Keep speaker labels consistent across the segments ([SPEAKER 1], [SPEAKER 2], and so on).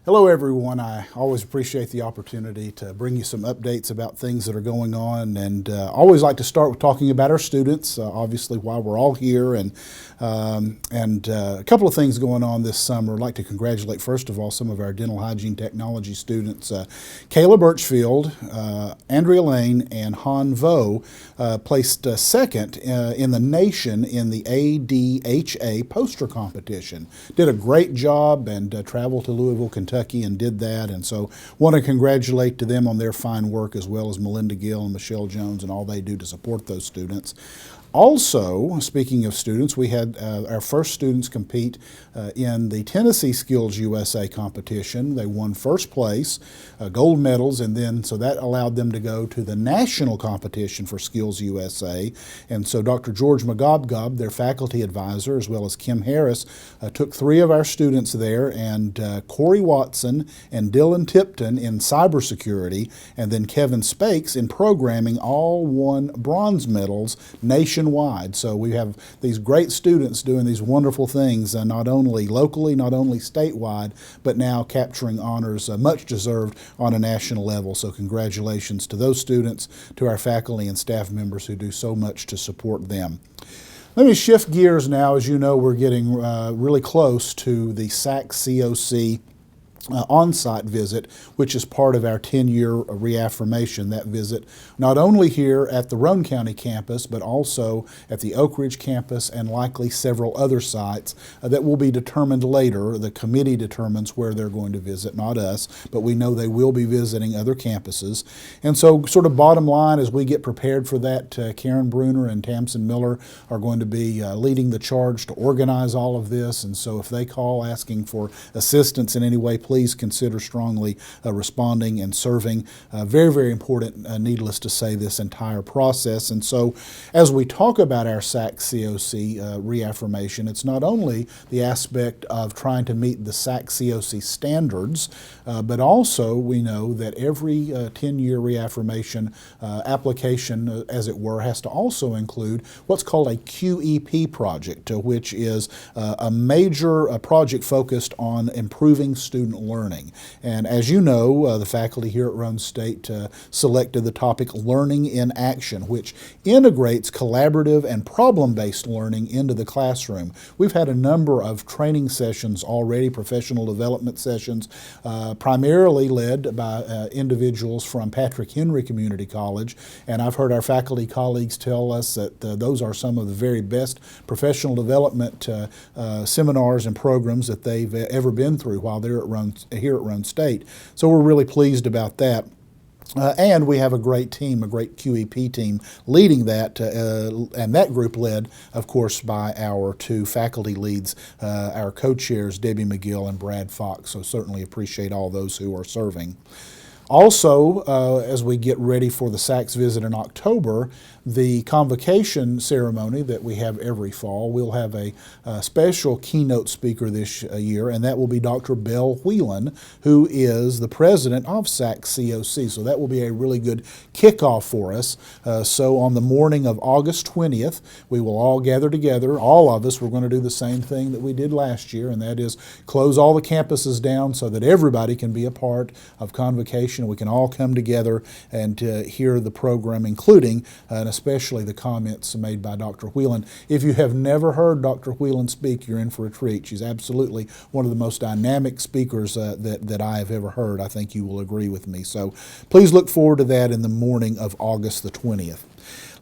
[SPEAKER 1] Hello everyone. I always appreciate the opportunity to bring you some updates about things that are going on, and always like to start with talking about our students, obviously why we're all here, and a couple of things going on this summer. I'd like to congratulate first of all some of our dental hygiene technology students. Kayla Birchfield, Andrea Lane, and Han Vo placed second in the nation in the ADHA poster competition. Did a great job and traveled to Louisville, Kentucky and did that, and so want to congratulate to them on their fine work, as well as Melinda Gill and Michelle Jones and all they do to support those students. Also, speaking of students, we had our first students compete in the Tennessee Skills USA competition. They won first place, gold medals, and then so that allowed them to go to the national competition for Skills USA. And so Dr. George McGobgob, their faculty advisor, as well as Kim Harris, took three of our students there, and Corey Watson and Dylan Tipton in cybersecurity, and then Kevin Spakes in programming, all won bronze medals nationwide. So we have these great students doing these wonderful things, not only locally, not only statewide, but now capturing honors, much deserved, on a national level. So congratulations to those students, to our faculty and staff members who do so much to support them. Let me shift gears now. As you know, we're getting really close to the SAC-COC on-site visit, which is part of our 10-year reaffirmation. That visit not only here at the Roane County campus, but also at the Oak Ridge campus and likely several other sites that will be determined later. The committee determines where they're going to visit, not us, but we know they will be visiting other campuses. And so sort of bottom line, as we get prepared for that, Karen Bruner and Tamsin Miller are going to be leading the charge to organize all of this. And so if they call asking for assistance in any way, please consider strongly responding and serving. Very, very important, needless to say, this entire process. And so as we talk about our SAC-COC reaffirmation, it's not only the aspect of trying to meet the SAC-COC standards, but also we know that every 10-year reaffirmation application, as it were, has to also include what's called a QEP project, which is a major project focused on improving student learning. And as you know, the faculty here at Roane State selected the topic Learning in Action, which integrates collaborative and problem-based learning into the classroom. We've had a number of training sessions already, professional development sessions, primarily led by individuals from Patrick Henry Community College, and I've heard our faculty colleagues tell us that those are some of the very best professional development seminars and programs that they've ever been through while they're here at Roane State. So we're really pleased about that. And we have a great team, a great QEP team leading that, and that group led, of course, by our two faculty leads, our co-chairs, Debbie McGill and Brad Fox. So certainly appreciate all those who are serving. Also, as we get ready for the SAC's visit in October, the convocation ceremony that we have every fall, we'll have a special keynote speaker this year, and that will be Dr. Belle Whelan, who is the president of SAC-COC. So that will be a really good kickoff for us. So on the morning of August 20th, we will all gather together, all of us. We're going to do the same thing that we did last year, and that is close all the campuses down so that everybody can be a part of convocation. We can all come together and hear the program, including and especially the comments made by Dr. Whelan. If you have never heard Dr. Whelan speak, you're in for a treat. She's absolutely one of the most dynamic speakers that I have ever heard. I think you will agree with me. So please look forward to that in the morning of August the 20th.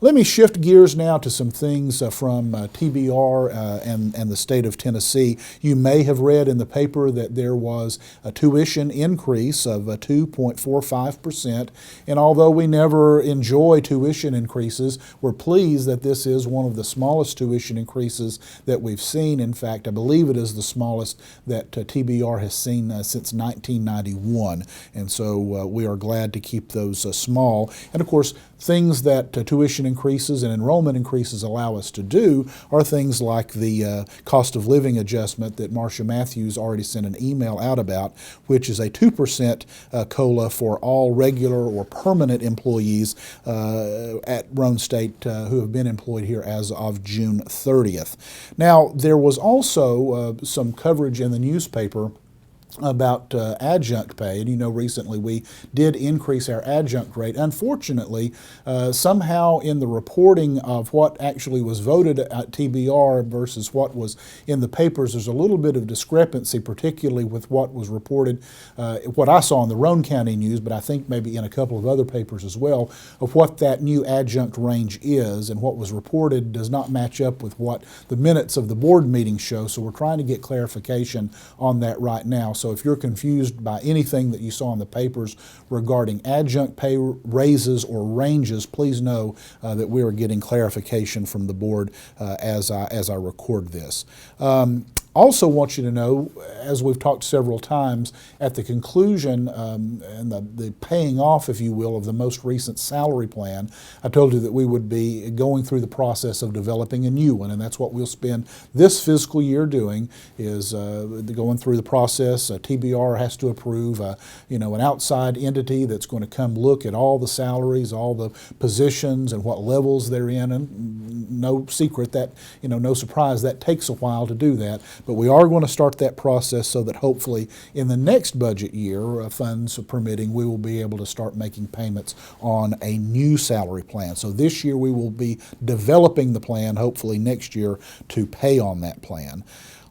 [SPEAKER 1] Let me shift gears now to some things from TBR and the state of Tennessee. You may have read in the paper that there was a tuition increase of 2.45%. And although we never enjoy tuition increases, we're pleased that this is one of the smallest tuition increases that we've seen. In fact, I believe it is the smallest that TBR has seen since 1991. And so we are glad to keep those small. And of course, things that tuition increases and enrollment increases allow us to do are things like the cost of living adjustment that Marcia Matthews already sent an email out about, which is a 2% COLA for all regular or permanent employees at Roane State who have been employed here as of June 30th. Now, there was also some coverage in the newspaper about adjunct pay, and you know recently we did increase our adjunct rate. Unfortunately, somehow in the reporting of what actually was voted at TBR versus what was in the papers, there's a little bit of discrepancy, particularly with what was reported, what I saw in the Roane County News, but I think maybe in a couple of other papers as well, of what that new adjunct range is, and what was reported does not match up with what the minutes of the board meeting show, so we're trying to get clarification on that right now. So if you're confused by anything that you saw in the papers regarding adjunct pay raises or ranges, please know that we are getting clarification from the board as I record this. Also want you to know, as we've talked several times, at the conclusion and the paying off, if you will, of the most recent salary plan, I told you that we would be going through the process of developing a new one, and that's what we'll spend this fiscal year doing, is going through the process. TBR has to approve an outside entity that's going to come look at all the salaries, all the positions, and what levels they're in, and no secret that, no surprise, that takes a while to do that. But we are going to start that process so that hopefully in the next budget year, funds permitting, we will be able to start making payments on a new salary plan. So this year we will be developing the plan, hopefully next year, to pay on that plan.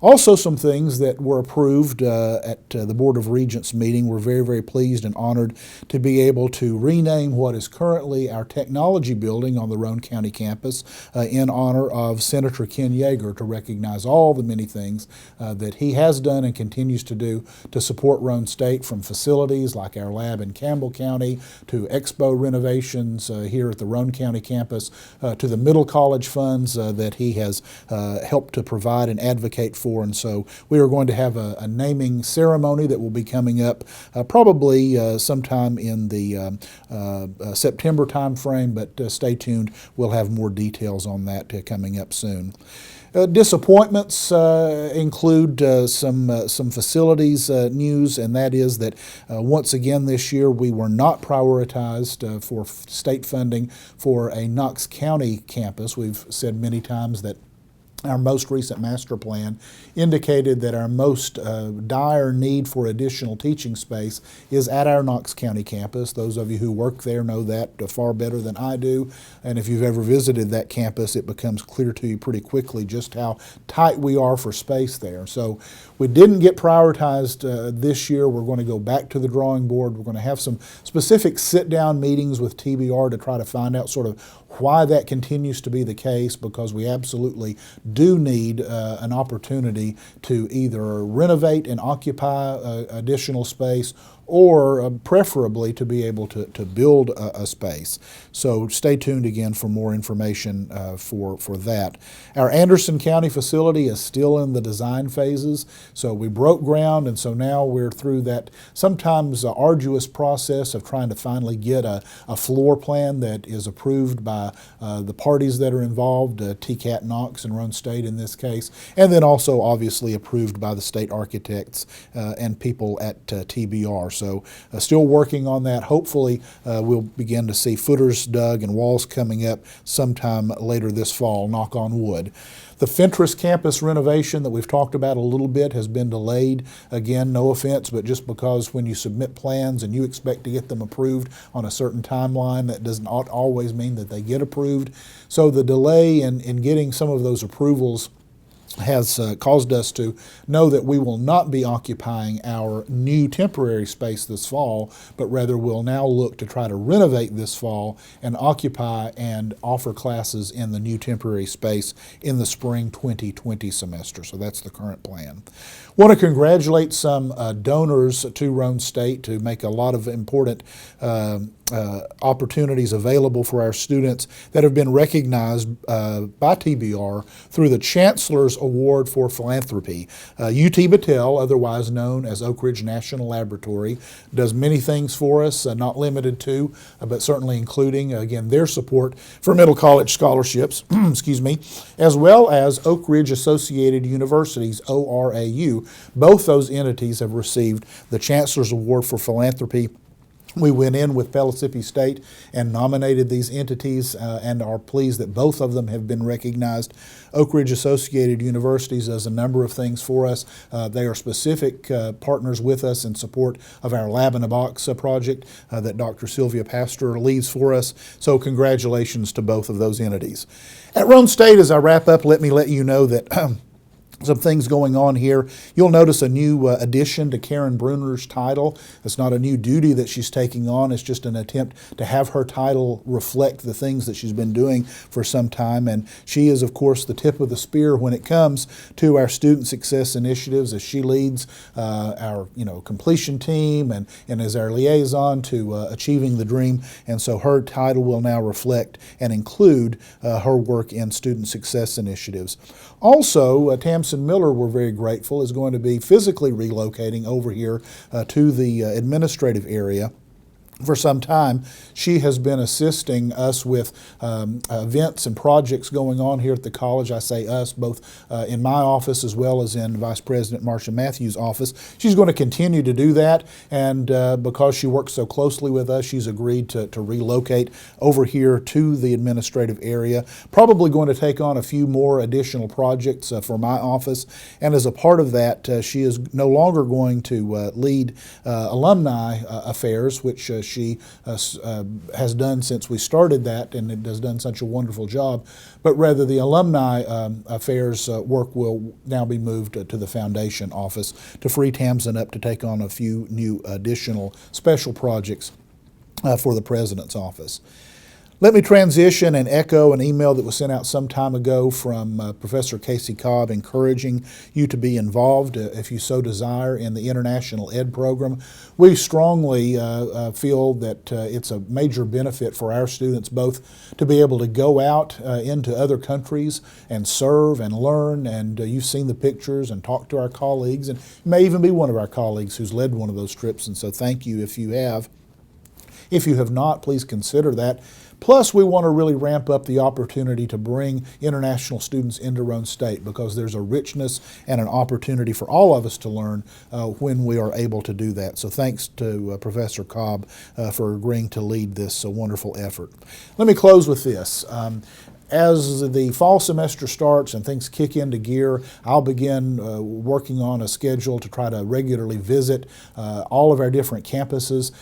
[SPEAKER 1] Also, some things that were approved at the Board of Regents meeting. We're very, very pleased and honored to be able to rename what is currently our technology building on the Roane County campus in honor of Senator Ken Yeager, to recognize all the many things that he has done and continues to do to support Roane State, from facilities like our lab in Campbell County to expo renovations here at the Roane County campus to the middle college funds that he has helped to provide and advocate for. And so we are going to have a naming ceremony that will be coming up probably sometime in the September time frame, but stay tuned. We'll have more details on that coming up soon. Disappointments include some facilities news, and that is that once again this year we were not prioritized for state funding for a Knox County campus. We've said many times that our most recent master plan indicated that our most dire need for additional teaching space is at our Knox County campus. Those of you who work there know that far better than I do. And if you've ever visited that campus, it becomes clear to you pretty quickly just how tight we are for space there. So we didn't get prioritized this year. We're going to go back to the drawing board. We're going to have some specific sit-down meetings with TBR to try to find out sort of why that continues to be the case, because we absolutely do need an opportunity to either renovate and occupy additional space, or preferably to be able to build a space. So stay tuned again for more information for that. Our Anderson County facility is still in the design phases. So we broke ground, and so now we're through that sometimes arduous process of trying to finally get a floor plan that is approved by the parties that are involved, TCAT Knox and Roane State in this case, and then also obviously approved by the state architects and people at TBR. So still working on that. Hopefully we'll begin to see footers dug and walls coming up sometime later this fall, knock on wood. The Fentress campus renovation that we've talked about a little bit has been delayed. Again, no offense, but just because when you submit plans and you expect to get them approved on a certain timeline, that does not always mean that they get approved. So the delay in getting some of those approvals has caused us to know that we will not be occupying our new temporary space this fall, but rather will now look to try to renovate this fall and occupy and offer classes in the new temporary space in the spring 2020 semester. So that's the current plan. Want to congratulate some donors to Roane State to make a lot of important opportunities available for our students that have been recognized by TBR through the Chancellor's Award for Philanthropy. UT Battelle, otherwise known as Oak Ridge National Laboratory, does many things for us, not limited to, but certainly including, again, their support for middle college scholarships, excuse me, as well as Oak Ridge Associated Universities, ORAU. Both those entities have received the Chancellor's Award for Philanthropy We went in with Pellissippi State and nominated these entities and are pleased that both of them have been recognized. Oak Ridge Associated Universities does a number of things for us. They are specific partners with us in support of our Lab in a Box project that Dr. Sylvia Pastor leads for us. So congratulations to both of those entities. At Roane State, as I wrap up, let me let you know that some things going on here. You'll notice a new addition to Karen Bruner's title. It's not a new duty that she's taking on. It's just an attempt to have her title reflect the things that she's been doing for some time. And she is, of course, the tip of the spear when it comes to our student success initiatives, as she leads our completion team and is our liaison to achieving the dream. And so her title will now reflect and include her work in student success initiatives. Also, Tamsin Miller, we're very grateful, is going to be physically relocating over here to the administrative area. For some time, she has been assisting us with events and projects going on here at the college. I say us, both in my office as well as in Vice President Marcia Matthews' office. She's going to continue to do that, and because she works so closely with us, she's agreed to relocate over here to the administrative area. Probably going to take on a few more additional projects for my office, and as a part of that, she is no longer going to lead alumni affairs, which she has done since we started that, and it has done such a wonderful job, but rather the alumni affairs work will now be moved to the foundation office to free Tamsin up to take on a few new additional special projects for the president's office. Let me transition and echo an email that was sent out some time ago from Professor Casey Cobb encouraging you to be involved, if you so desire, in the International Ed program. We strongly feel that it's a major benefit for our students both to be able to go out into other countries and serve and learn, and you've seen the pictures and talked to our colleagues, and you may even be one of our colleagues who's led one of those trips, and so thank you if you have. If you have not, please consider that. Plus, we want to really ramp up the opportunity to bring international students into Roane State, because there's a richness and an opportunity for all of us to learn when we are able to do that. So thanks to Professor Cobb for agreeing to lead this wonderful effort. Let me close with this. As the fall semester starts and things kick into gear, I'll begin working on a schedule to try to regularly visit all of our different campuses.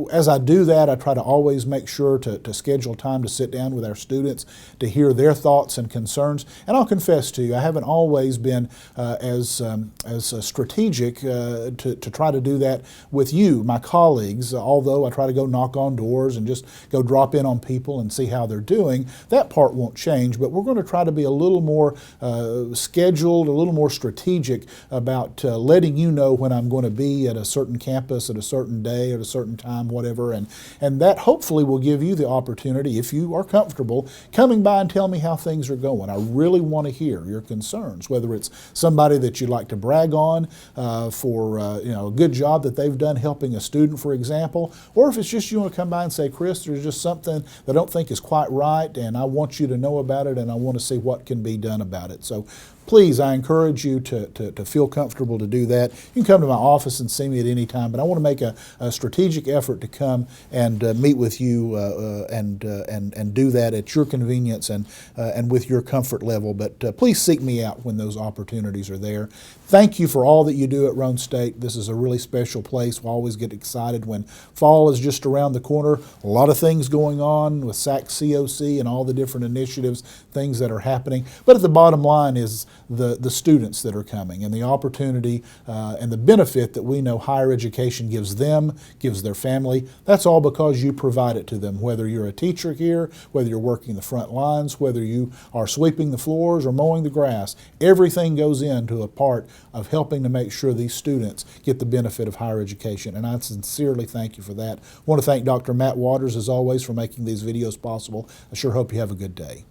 [SPEAKER 1] As I do that, I try to always make sure to schedule time to sit down with our students to hear their thoughts and concerns. And I'll confess to you, I haven't always been as strategic to try to do that with you, my colleagues, although I try to go knock on doors and just go drop in on people and see how they're doing. That part won't change, but we're going to try to be a little more scheduled, a little more strategic about letting you know when I'm going to be at a certain campus at a certain day at a certain time, whatever, and that hopefully will give you the opportunity, if you are comfortable, coming by and tell me how things are going. I really want to hear your concerns, whether it's somebody that you'd like to brag on for a good job that they've done helping a student, for example, or if it's just you want to come by and say, Chris, there's just something that I don't think is quite right, and I want you to know about it, and I want to see what can be done about it. So please, I encourage you to feel comfortable to do that. You can come to my office and see me at any time, but I want to make a strategic effort to come and meet with you and do that at your convenience and with your comfort level. But please seek me out when those opportunities are there. Thank you for all that you do at Roane State. This is a really special place. We always get excited when fall is just around the corner. A lot of things going on with SAC COC and all the different initiatives, things that are happening. But at the bottom line is the students that are coming and the opportunity and the benefit that we know higher education gives them, gives their family. That's all because you provide it to them, whether you're a teacher here, whether you're working the front lines, whether you are sweeping the floors or mowing the grass. Everything goes into a part of helping to make sure these students get the benefit of higher education, and I sincerely thank you for that. I want to thank Dr. Matt Waters, as always, for making these videos possible. I sure hope you have a good day.